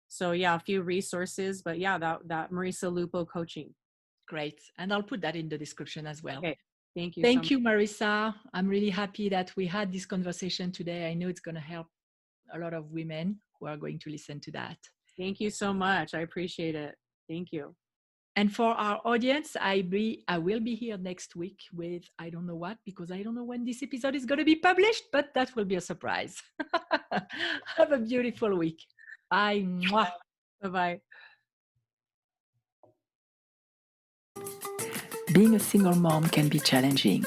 So yeah, a few resources, but yeah, that Marisa Lupo coaching. Great. And I'll put that in the description as well. Okay. Thank you. Thank you, Marissa. I'm really happy that we had this conversation today. I know it's going to help a lot of women who are going to listen to that. Thank you so much. I appreciate it. Thank you. And for our audience, I will be here next week with I don't know what, because I don't know when this episode is going to be published, but that will be a surprise. Have a beautiful week. Bye. Mwah. Bye-bye. Being a single mom can be challenging,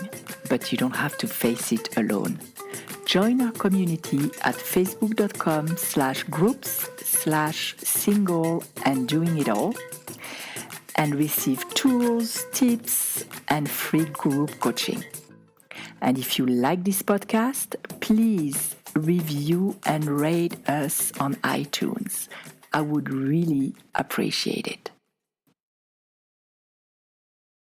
but you don't have to face it alone. Join our community at facebook.com/groups/single and doing it all, and receive tools, tips, and free group coaching. And if you like this podcast, please review and rate us on iTunes. I would really appreciate it.